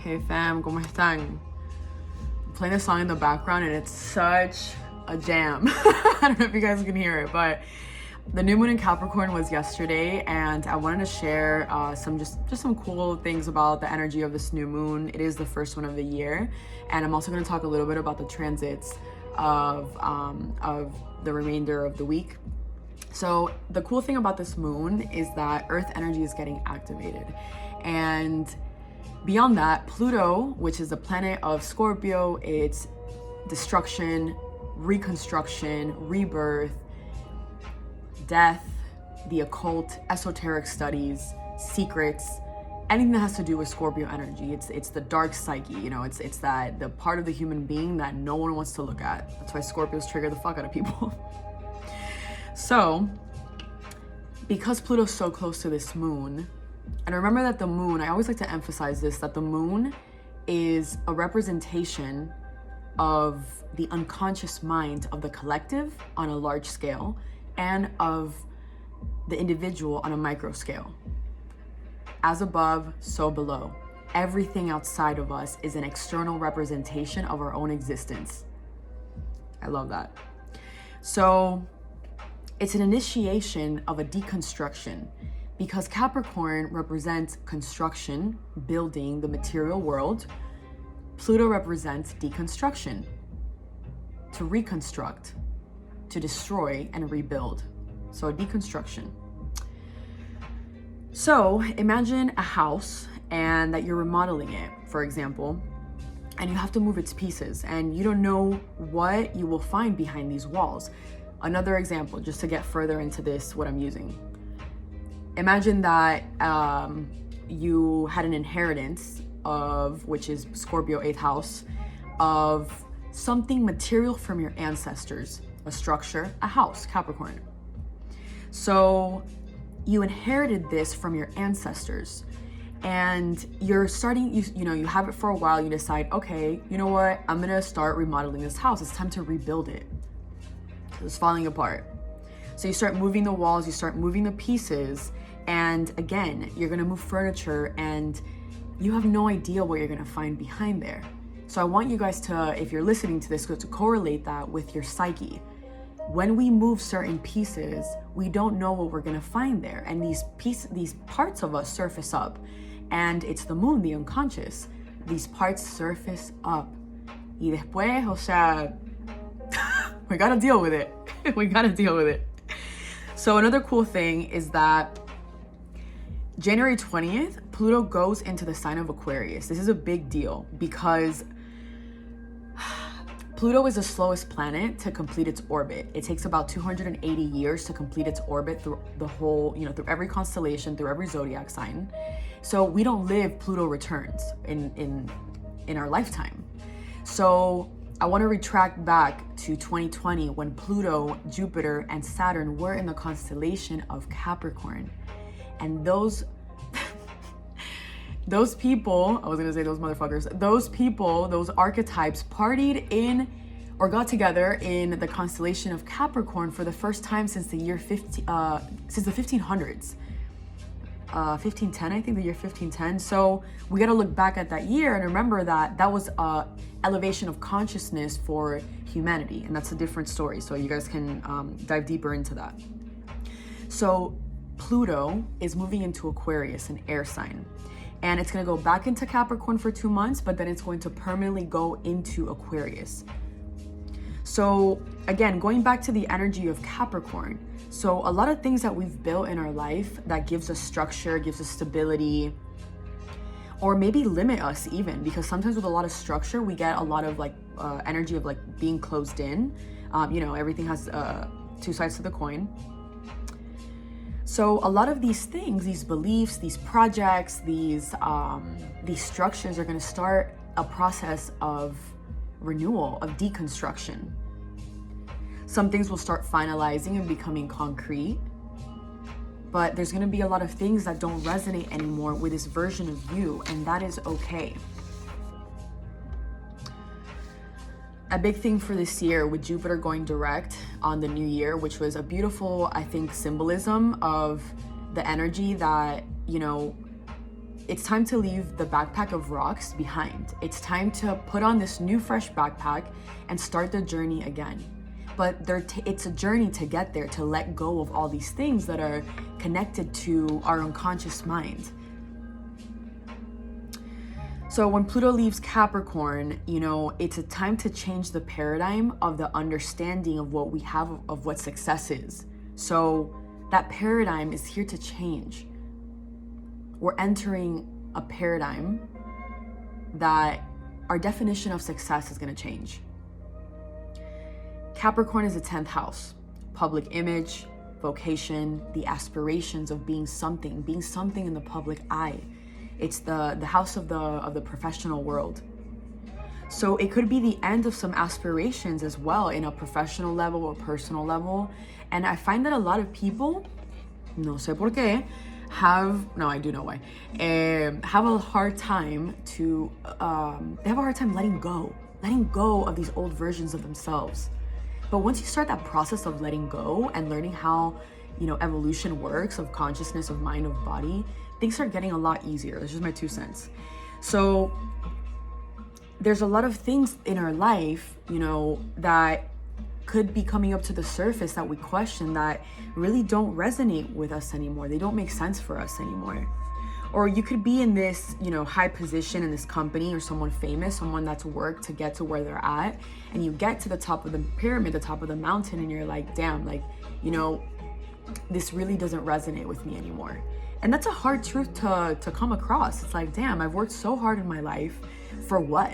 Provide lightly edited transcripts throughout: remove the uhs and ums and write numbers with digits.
Hey fam, ¿cómo están? I'm playing this song in the background and it's such a jam. I don't know if you guys can hear it, but the new moon in Capricorn was yesterday, and I wanted to share some cool things about the energy of this new moon. It is the first one of the year, and I'm also going to talk a little bit about the transits of the remainder of the week. So the cool thing about this moon is that Earth energy is getting activated, and beyond that, Pluto, which is the planet of Scorpio, it's destruction, reconstruction, rebirth, death, the occult, esoteric studies, secrets, anything that has to do with Scorpio energy. It's the dark psyche, it's that the part of the human being that no one wants to look at. That's why Scorpios trigger the fuck out of people. So, because Pluto's so close to this moon, and remember that the moon, I always like to emphasize this, that the moon is a representation of the unconscious mind of the collective on a large scale and of the individual on a micro scale. As above, so below. Everything outside of us is an external representation of our own existence. I love that. So it's an initiation of a deconstruction, because Capricorn represents construction, building the material world. Pluto represents deconstruction, to reconstruct, to destroy and rebuild. So a deconstruction. So imagine a house and that you're remodeling it, for example, and you have to move its pieces and you don't know what you will find behind these walls. Another example, just to get further into this, what I'm using. Imagine that you had an inheritance of, which is Scorpio 8th house, of something material from your ancestors, a structure, a house, Capricorn. So you inherited this from your ancestors, and you're starting, you have it for a while, you decide, okay, you know what, I'm gonna start remodeling this house. It's time to rebuild it. It's falling apart. So you start moving the walls, you start moving the pieces, and again, you're gonna move furniture and you have no idea what you're gonna find behind there. So I want you guys to, if you're listening to this, to correlate that with your psyche. When we move certain pieces, we don't know what we're gonna find there. And these parts of us surface up, and it's the moon, the unconscious. These parts surface up. Y después, o sea, we gotta deal with it. We gotta deal with it. So another cool thing is that January 20th, Pluto goes into the sign of Aquarius. This is a big deal because Pluto is the slowest planet to complete its orbit. It takes about 280 years to complete its orbit through the whole, through every constellation, through every zodiac sign. So we don't live Pluto returns in our lifetime. So I want to retract back to 2020 when Pluto, Jupiter, and Saturn were in the constellation of Capricorn. And those people, I was going to say those motherfuckers, those people, those archetypes partied in or got together in the constellation of Capricorn for the first time since the 1500s. 1510, I think, the year 1510. So we got to look back at that year and remember that that was a elevation of consciousness for humanity, and that's a different story. So you guys can dive deeper into that. So Pluto is moving into Aquarius, an air sign, and it's going to go back into Capricorn for 2 months, but then it's going to permanently go into Aquarius. So again, going back to the energy of Capricorn, so a lot of things that we've built in our life that gives us structure, gives us stability, or maybe limit us even, because sometimes with a lot of structure, we get a lot of energy of being closed in. Everything has two sides to the coin. So a lot of these things, these beliefs, these projects, these structures are going to start a process of renewal, of deconstruction. Some things will start finalizing and becoming concrete, but there's going to be a lot of things that don't resonate anymore with this version of you, and that is okay. A big thing for this year with Jupiter going direct on the new year, which was a beautiful, I think, symbolism of the energy that, it's time to leave the backpack of rocks behind. It's time to put on this new fresh backpack and start the journey again. But it's a journey to get there, to let go of all these things that are connected to our unconscious mind. So when Pluto leaves Capricorn, you know, it's a time to change the paradigm of the understanding of what we have of what success is. So that paradigm is here to change. We're entering a paradigm that our definition of success is going to change. Capricorn is the 10th house, public image, vocation, the aspirations of being something in the public eye. It's the house of the professional world. So it could be the end of some aspirations as well in a professional level or personal level. And I find that a lot of people, no sé por qué, I do know why, have a hard time letting go of these old versions of themselves. But once you start that process of letting go and learning how, you know, evolution works, of consciousness, of mind, of body, things start getting a lot easier. That's just my 2 cents. So there's a lot of things in our life, you know, that could be coming up to the surface that we question that really don't resonate with us anymore. They don't make sense for us anymore. Or you could be in this, you know, high position in this company, or someone famous, someone that's worked to get to where they're at, and you get to the top of the pyramid, the top of the mountain, and you're like, damn, like, you know, this really doesn't resonate with me anymore. And that's a hard truth to come across. It's like, damn, I've worked so hard in my life for what?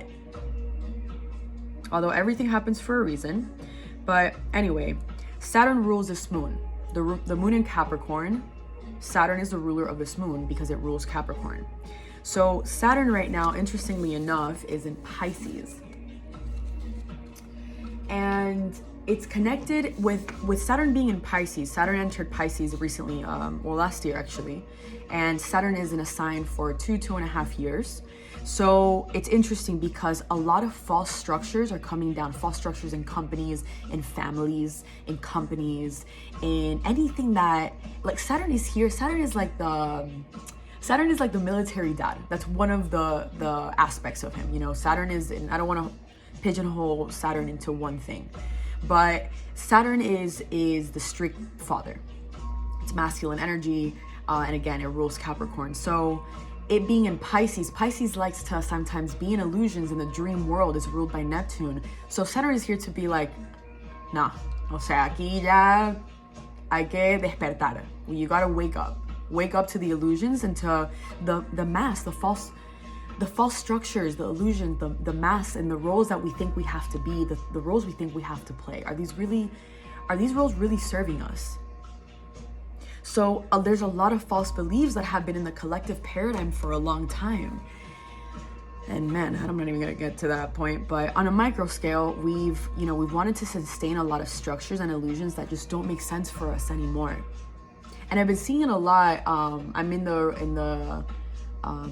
Although everything happens for a reason. But anyway, Saturn rules this moon. The moon in Capricorn, Saturn is the ruler of this moon because it rules Capricorn. So Saturn right now, interestingly enough, is in Pisces. And it's connected with Saturn being in Pisces. Saturn entered Pisces recently, last year actually. And Saturn is in a sign for 2.5 years. So it's interesting because a lot of false structures are coming down. False structures in companies, in families, in companies, in anything that, like, Saturn is here. Saturn is like the military dad. That's one of the aspects of him. You know, Saturn is, and I don't want to pigeonhole Saturn into one thing, but Saturn is the strict father. It's masculine energy, and again, it rules Capricorn. So it being in Pisces likes to sometimes be in illusions, in the dream world, is ruled by Neptune. So Saturn is here to be like, nah, o sea, aquí ya hay que despertar. You gotta wake up to the illusions and to the mask, the false structures, the illusions, the masks, and the roles that we think we have to be, the roles we think we have to play. Are these roles really serving us? So there's a lot of false beliefs that have been in the collective paradigm for a long time. And man, I'm not even gonna get to that point, but on a micro scale, we've wanted to sustain a lot of structures and illusions that just don't make sense for us anymore. And I've been seeing it a lot. I'm in the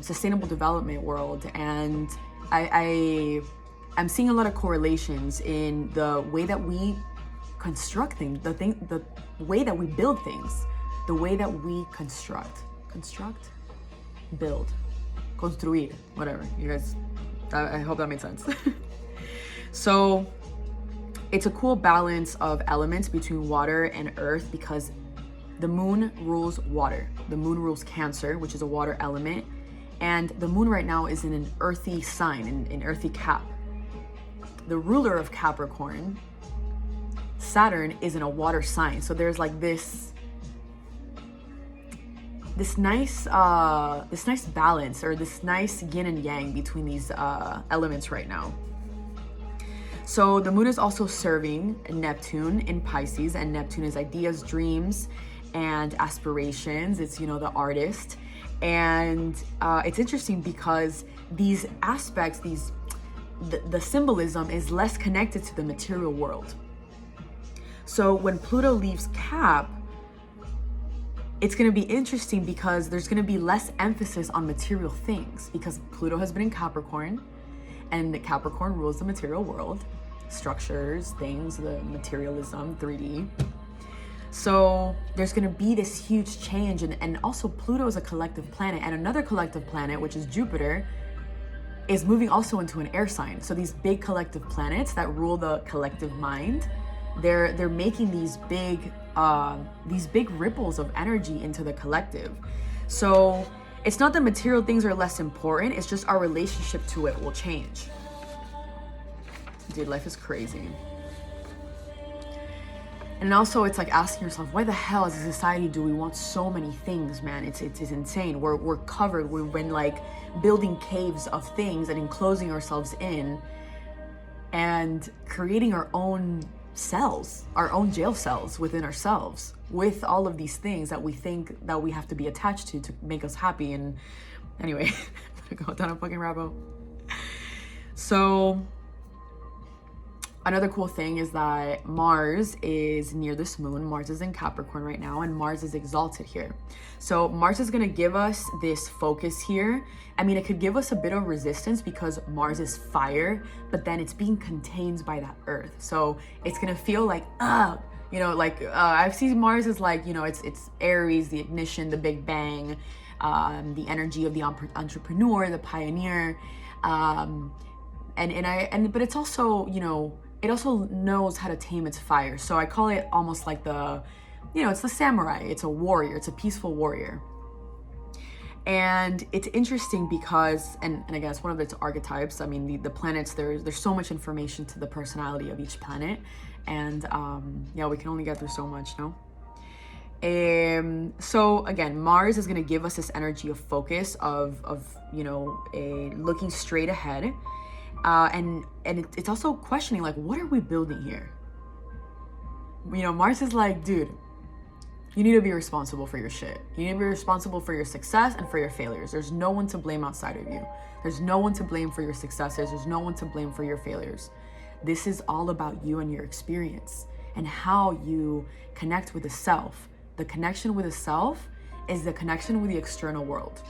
sustainable development world, and I'm seeing a lot of correlations in the way that we construct things, the way that we build things, the way that we construct, build, construir, whatever. You guys, I hope that made sense. So it's a cool balance of elements between water and earth, because the moon rules water. The moon rules Cancer, which is a water element. And the moon right now is in an earthy sign, in earthy Cap. The ruler of Capricorn, Saturn, is in a water sign. So there's like this nice balance, or this nice yin and yang between these elements right now. So the moon is also serving Neptune in Pisces, and Neptune is ideas, dreams, and aspirations. It's, you know, the artist. And it's interesting because these aspects, the symbolism is less connected to the material world. So when Pluto leaves Cap, it's going to be interesting because there's going to be less emphasis on material things, because Pluto has been in Capricorn, and the Capricorn rules the material world, structures, things, the materialism, 3D. So there's going to be this huge change. And also Pluto is a collective planet, and another collective planet, which is Jupiter, is moving also into an air sign. So these big collective planets that rule the collective mind, they're making these big ripples of energy into the collective. So it's not that material things are less important, it's just our relationship to it will change. Dude, life is crazy. And also it's like asking yourself, why the hell as a society do we want so many things, man? It's insane. We're covered. We've been like building caves of things and enclosing ourselves in and creating our own cells, our own jail cells within ourselves, with all of these things that we think that we have to be attached to make us happy. And anyway, I'm gonna go down a fucking rabbit hole. So another cool thing is that Mars is near this moon. Mars is in Capricorn right now, and Mars is exalted here. So Mars is gonna give us this focus here. I mean, it could give us a bit of resistance because Mars is fire, but then it's being contained by that Earth. So it's gonna feel like, I've seen Mars as like, it's Aries, the ignition, the Big Bang, the energy of the entrepreneur, the pioneer, but it's also, it also knows how to tame its fire. So I call it almost like it's the samurai. It's a warrior. It's a peaceful warrior. And it's interesting because, and again, it's one of its archetypes. I mean, the planets, there's so much information to the personality of each planet. And we can only get through so much, no? So again, Mars is going to give us this energy of focus, of looking straight ahead. And it's also questioning, like, what are we building here? Mars is like, dude, you need to be responsible for your shit. You need to be responsible for your success and for your failures. There's no one to blame outside of you. There's no one to blame for your successes. There's no one to blame for your failures. This is all about you and your experience and how you connect with the self. The connection with the self is the connection with the external world.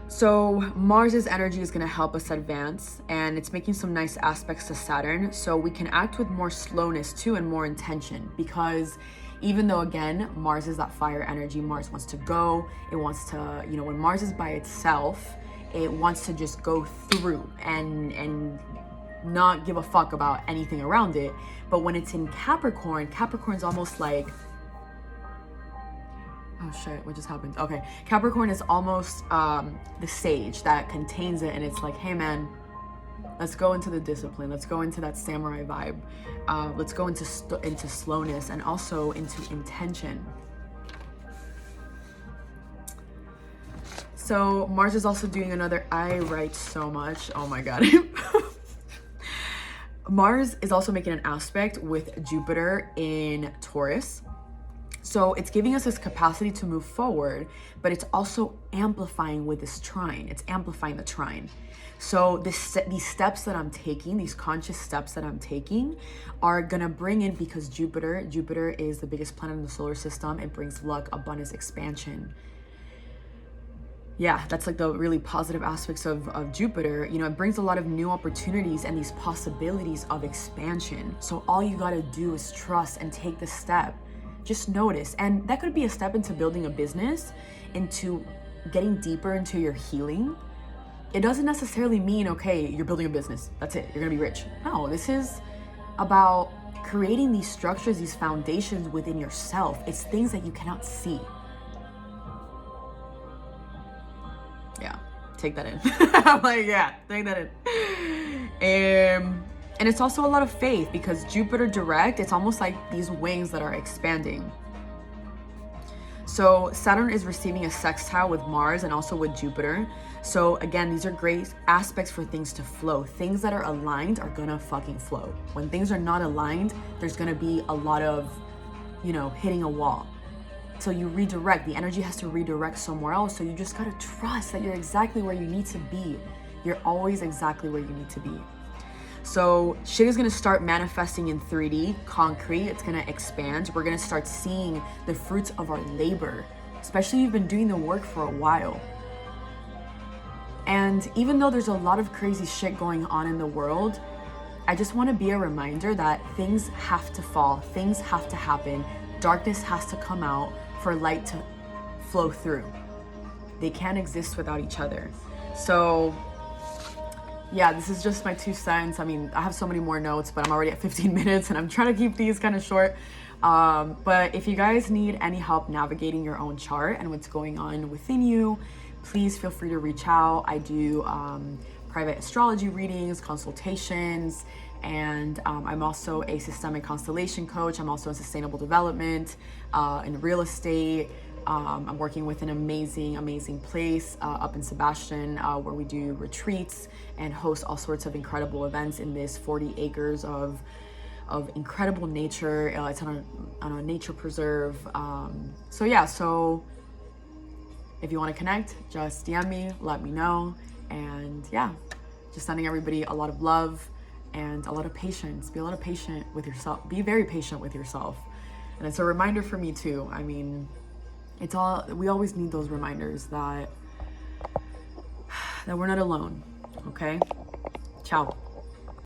So Mars's energy is going to help us advance, and it's making some nice aspects to Saturn. So we can act with more slowness too and more intention, because even though, again, Mars is that fire energy, Mars wants to go, it wants to, when Mars is by itself, it wants to just go through and not give a fuck about anything around it. But when it's in Capricorn, Capricorn's almost like, oh shit, what just happened? Okay, Capricorn is almost the sage that contains it, and it's like, hey man, let's go into the discipline, let's go into that samurai vibe, let's go into slowness and also into intention. So Mars is also doing another, I write so much, oh my god. Mars is also making an aspect with Jupiter in Taurus. So it's giving us this capacity to move forward, but it's also amplifying with this trine. It's amplifying the trine. So these steps that I'm taking, these conscious steps that I'm taking, are gonna bring in, because Jupiter is the biggest planet in the solar system. It brings luck, abundance, expansion. Yeah, that's like the really positive aspects of Jupiter. It brings a lot of new opportunities and these possibilities of expansion. So all you gotta do is trust and take the step. Just notice. And that could be a step into building a business, into getting deeper into your healing. It doesn't necessarily mean, okay, you're building a business, that's it, you're gonna be rich. No, this is about creating these structures, these foundations within yourself. It's things that you cannot see. Yeah, take that in. I'm like, yeah, take that in. And it's also a lot of faith, because Jupiter direct, it's almost like these wings that are expanding. So Saturn is receiving a sextile with Mars and also with Jupiter. So again, these are great aspects for things to flow. Things that are aligned are gonna fucking flow. When things are not aligned, there's gonna be a lot of, hitting a wall. So you redirect, the energy has to redirect somewhere else. So you just gotta trust that you're exactly where you need to be. You're always exactly where you need to be. So shit is gonna start manifesting in 3D, concrete. It's gonna expand. We're gonna start seeing the fruits of our labor, especially if you've been doing the work for a while. And even though there's a lot of crazy shit going on in the world, I just want to be a reminder that things have to fall, things have to happen, darkness has to come out for light to flow through. They can't exist without each other. So yeah, this is just my 2 cents. I mean, I have so many more notes, but I'm already at 15 minutes and I'm trying to keep these kind of short. But if you guys need any help navigating your own chart and what's going on within you, please feel free to reach out. I do private astrology readings, consultations, and I'm also a systemic constellation coach. I'm also in sustainable development, in real estate. I'm working with an amazing place up in Sebastian where we do retreats and host all sorts of incredible events in this 40 acres of incredible nature. It's on a nature preserve. So if you want to connect, just DM me, let me know. And yeah, just sending everybody a lot of love and a lot of patience. Be a lot of patient with yourself. Be very patient with yourself. And it's a reminder for me too. I mean, we always need those reminders that we're not alone. Okay? Ciao.